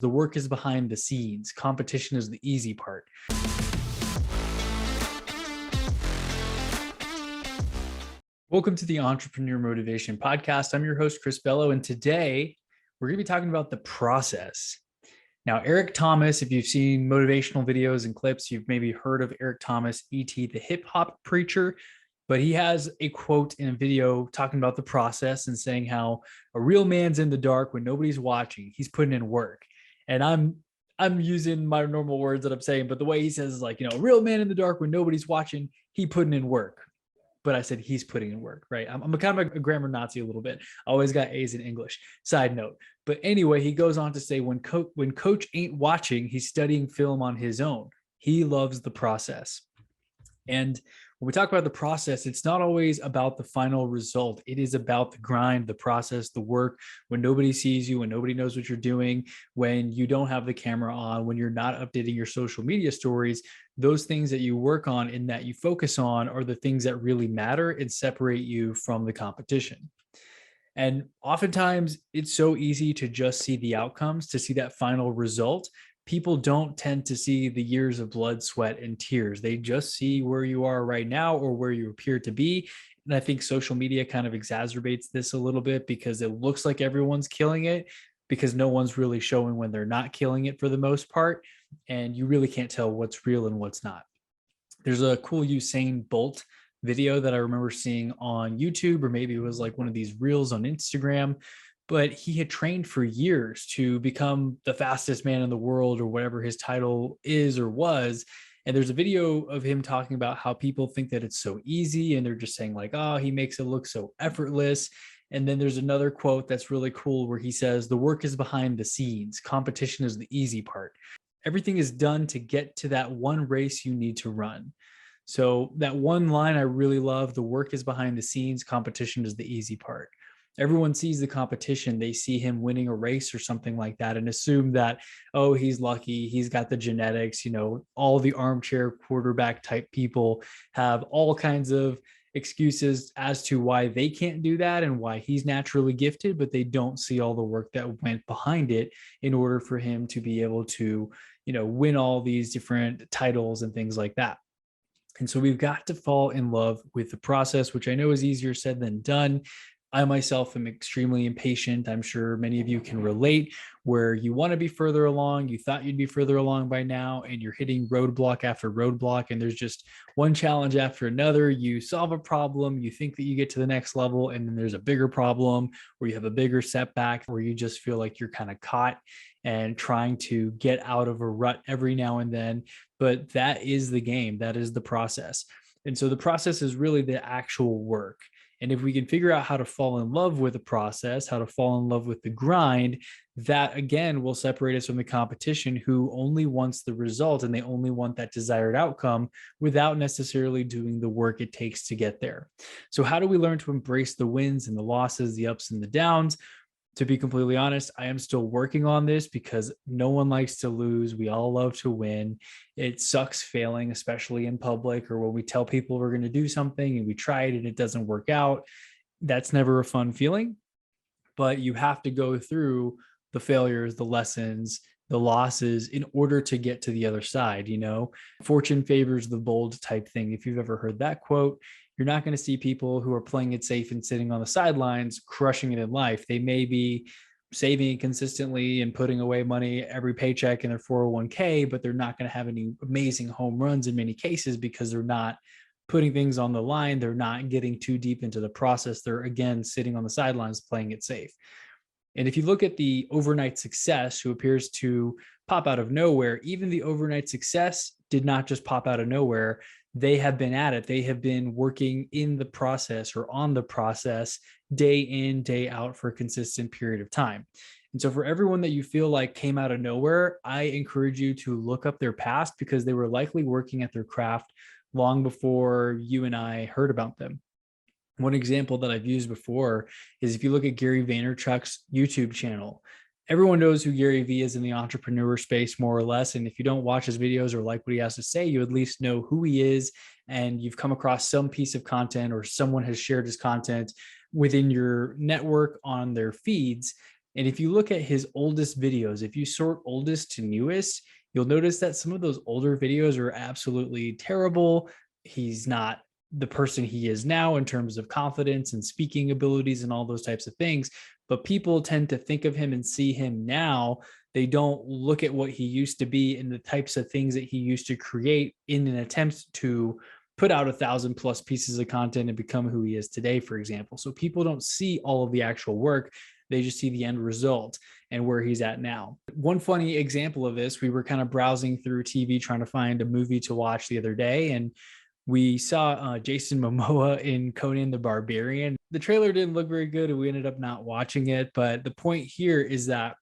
The work is behind the scenes. Competition is the easy part. Welcome to the Entrepreneur Motivation Podcast. I'm your host, Chris Bello, and today we're going to be talking about the process. Now, Eric Thomas, if you've seen motivational videos and clips, you've maybe heard of Eric Thomas, E.T., the hip hop preacher, but he has a quote in a video talking about the process and saying how a real man's in the dark when nobody's watching. He's putting in work. And I'm using my normal words that I'm saying, but the way he says is like, a real man in the dark when nobody's watching, he putting in work. But I said he's putting in work, right? I'm kind of a grammar Nazi a little bit. I always got A's in English. Side note. But anyway, he goes on to say when coach ain't watching, he's studying film on his own. He loves the process. And when we talk about the process, it's not always about the final result. It is about the grind, the process, the work, when nobody sees you, when nobody knows what you're doing, when you don't have the camera on, when you're not updating your social media stories. Those things that you work on and that you focus on are the things that really matter and separate you from the competition. And oftentimes it's so easy to just see the outcomes, to see that final result. People don't tend to see the years of blood, sweat, and tears. They just see where you are right now or where you appear to be. And I think social media kind of exacerbates this a little bit because it looks like everyone's killing it because no one's really showing when they're not killing it for the most part. And you really can't tell what's real and what's not. There's a cool Usain Bolt video that I remember seeing on YouTube, or maybe it was like one of these reels on Instagram, but he had trained for years to become the fastest man in the world or whatever his title is or was. And there's a video of him talking about how people think that it's so easy and they're just saying like, oh, he makes it look so effortless. And then there's another quote that's really cool where he says, the work is behind the scenes. Competition is the easy part. Everything is done to get to that one race you need to run. So that one line I really love, the work is behind the scenes. Competition is the easy part. Everyone sees the competition. They see him winning a race or something like that and assume that, oh, he's lucky. He's got the genetics. All the armchair quarterback type people have all kinds of excuses as to why they can't do that and why he's naturally gifted, but they don't see all the work that went behind it in order for him to be able to, win all these different titles and things like that. And so we've got to fall in love with the process, which I know is easier said than done. I myself am extremely impatient. I'm sure many of you can relate where you want to be further along. You thought you'd be further along by now, and you're hitting roadblock after roadblock, and there's just one challenge after another. You solve a problem, you think that you get to the next level, and then there's a bigger problem or you have a bigger setback where you just feel like you're kind of caught and trying to get out of a rut every now and then. But that is the game. That is the process. And so the process is really the actual work. And if we can figure out how to fall in love with the process, how to fall in love with the grind, that again will separate us from the competition who only wants the result and they only want that desired outcome without necessarily doing the work it takes to get there. So how do we learn to embrace the wins and the losses, the ups and the downs? To be completely honest, I am still working on this because no one likes to lose. We all love to win. It sucks failing, especially in public or when we tell people we're going to do something and we try it and it doesn't work out. That's never a fun feeling, but you have to go through the failures, the lessons, the losses in order to get to the other side. Fortune favors the bold type thing. If you've ever heard that quote, you're not going to see people who are playing it safe and sitting on the sidelines crushing it in life. They may be saving consistently and putting away money every paycheck in their 401k, but they're not going to have any amazing home runs in many cases because they're not putting things on the line. They're not getting too deep into the process. They're, again, sitting on the sidelines playing it safe. And if you look at the overnight success who appears to pop out of nowhere, even the overnight success did not just pop out of nowhere. They have been at it. They have been working in the process or on the process day in, day out for a consistent period of time. And so for everyone that you feel like came out of nowhere, I encourage you to look up their past because they were likely working at their craft long before you and I heard about them. One example that I've used before is if you look at Gary Vaynerchuk's YouTube channel. Everyone knows who Gary Vee is in the entrepreneur space, more or less. And if you don't watch his videos or like what he has to say, you at least know who he is. And you've come across some piece of content or someone has shared his content within your network on their feeds. And if you look at his oldest videos, if you sort oldest to newest, you'll notice that some of those older videos are absolutely terrible. He's not the person he is now in terms of confidence and speaking abilities and all those types of things. But people tend to think of him and see him now. They don't look at what he used to be and the types of things that he used to create in an attempt to put out 1,000+ pieces of content and become who he is today, for example. So people don't see all of the actual work. They just see the end result and where he's at now. One funny example of this, we were kind of browsing through TV trying to find a movie to watch the other day, and we saw Jason Momoa in Conan the Barbarian. The trailer didn't look very good and we ended up not watching it. But the point here is that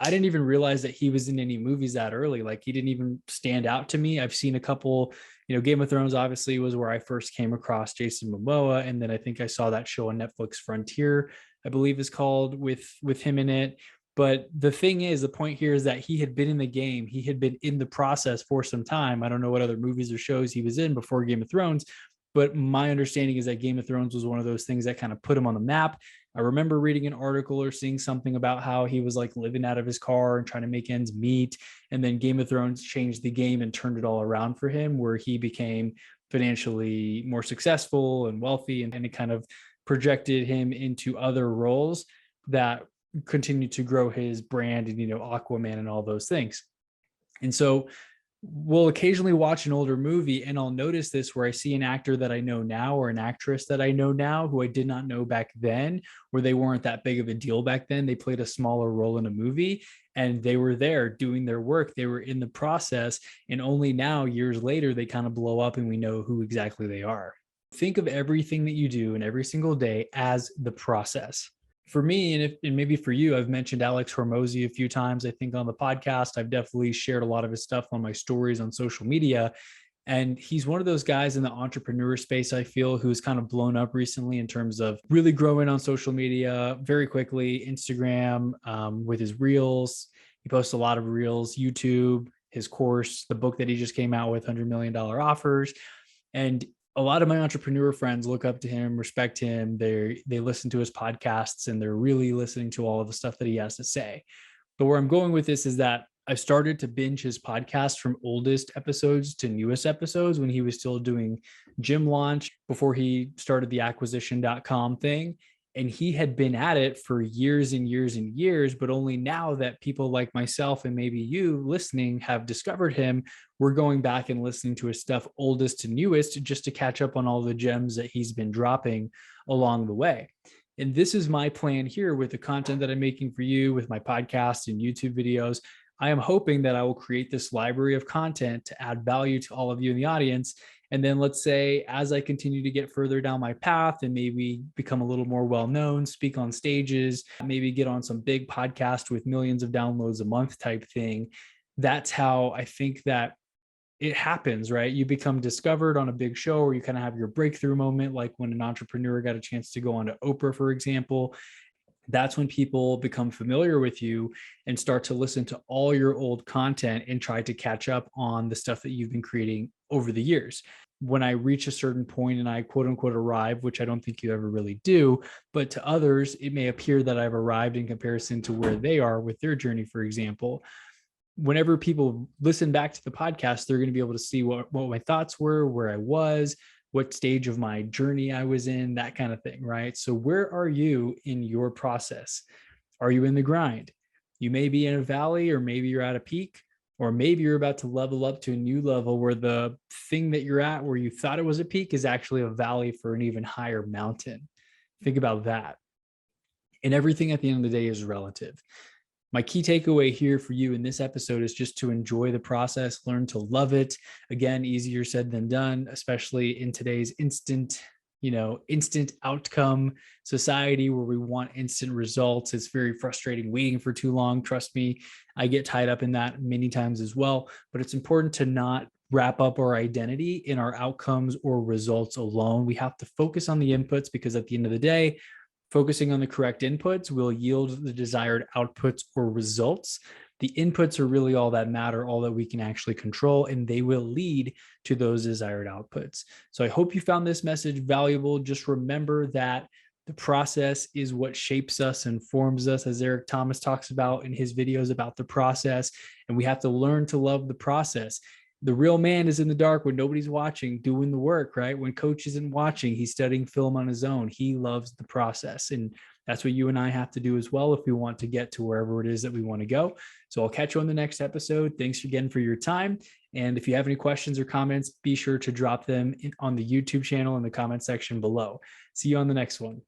I didn't even realize that he was in any movies that early. Like, he didn't even stand out to me. I've seen a couple, Game of Thrones obviously was where I first came across Jason Momoa. And then I think I saw that show on Netflix, Frontier, I believe is called, with him in it. But the thing is, the point here is that he had been in the game. He had been in the process for some time. I don't know what other movies or shows he was in before Game of Thrones, but my understanding is that Game of Thrones was one of those things that kind of put him on the map. I remember reading an article or seeing something about how he was like living out of his car and trying to make ends meet. And then Game of Thrones changed the game and turned it all around for him, where he became financially more successful and wealthy, and it kind of projected him into other roles that continued to grow his brand and, Aquaman and all those things. And so we'll occasionally watch an older movie and I'll notice this, where I see an actor that I know now or an actress that I know now who I did not know back then, where they weren't that big of a deal back then. They played a smaller role in a movie and they were there doing their work. They were in the process, and only now, years later, they kind of blow up and we know who exactly they are. Think of everything that you do and every single day as the process. For me, and maybe for you, I've mentioned Alex Hormozy a few times, I think, on the podcast. I've definitely shared a lot of his stuff on my stories on social media. And he's one of those guys in the entrepreneur space, I feel, who's kind of blown up recently in terms of really growing on social media very quickly. Instagram, with his reels. He posts a lot of reels, YouTube, his course, the book that he just came out with, $100 million offers. And a lot of my entrepreneur friends look up to him, respect him. They listen to his podcasts and they're really listening to all of the stuff that he has to say. But where I'm going with this is that I started to binge his podcast from oldest episodes to newest episodes when he was still doing Gym Launch, before he started the acquisition.com thing. And he had been at it for years and years and years, but only now that people like myself and maybe you listening have discovered him, we're going back and listening to his stuff oldest to newest, just to catch up on all the gems that he's been dropping along the way. And this is my plan here with the content that I'm making for you with my podcast and YouTube videos. I am hoping that I will create this library of content to add value to all of you in the audience. And then let's say, as I continue to get further down my path and maybe become a little more well-known, speak on stages, maybe get on some big podcast with millions of downloads a month type thing, that's how I think that it happens, right? You become discovered on a big show, or you kind of have your breakthrough moment, like when an entrepreneur got a chance to go on to Oprah, for example. That's when people become familiar with you and start to listen to all your old content and try to catch up on the stuff that you've been creating over the years. When I reach a certain point and I quote unquote arrive, which I don't think you ever really do, but to others, it may appear that I've arrived in comparison to where they are with their journey, for example. Whenever people listen back to the podcast, they're going to be able to see what my thoughts were, where I was, what stage of my journey I was in, that kind of thing, right? So where are you in your process? Are you in the grind? You may be in a valley, or maybe you're at a peak, or maybe you're about to level up to a new level where the thing that you're at, where you thought it was a peak, is actually a valley for an even higher mountain. Think about that. And everything at the end of the day is relative. My key takeaway here for you in this episode is just to enjoy the process, learn to love it. Again, easier said than done, especially in today's instant outcome society where we want instant results. It's very frustrating waiting for too long. Trust me, I get tied up in that many times as well, but it's important to not wrap up our identity in our outcomes or results alone. We have to focus on the inputs, because at the end of the day, focusing on the correct inputs will yield the desired outputs or results. The inputs are really all that matter, all that we can actually control, and they will lead to those desired outputs. So I hope you found this message valuable. Just remember that The process is what shapes us and forms us, as Eric Thomas talks about in his videos about the process. And we have to learn to love the process. The real man is in the dark when nobody's watching, doing the work, right? When coach isn't watching, he's studying film on his own. He loves the process. And that's what you and I have to do as well if we want to get to wherever it is that we want to go. So I'll catch you on the next episode. Thanks again for your time. And if you have any questions or comments, be sure to drop them on the YouTube channel in the comment section below. See you on the next one.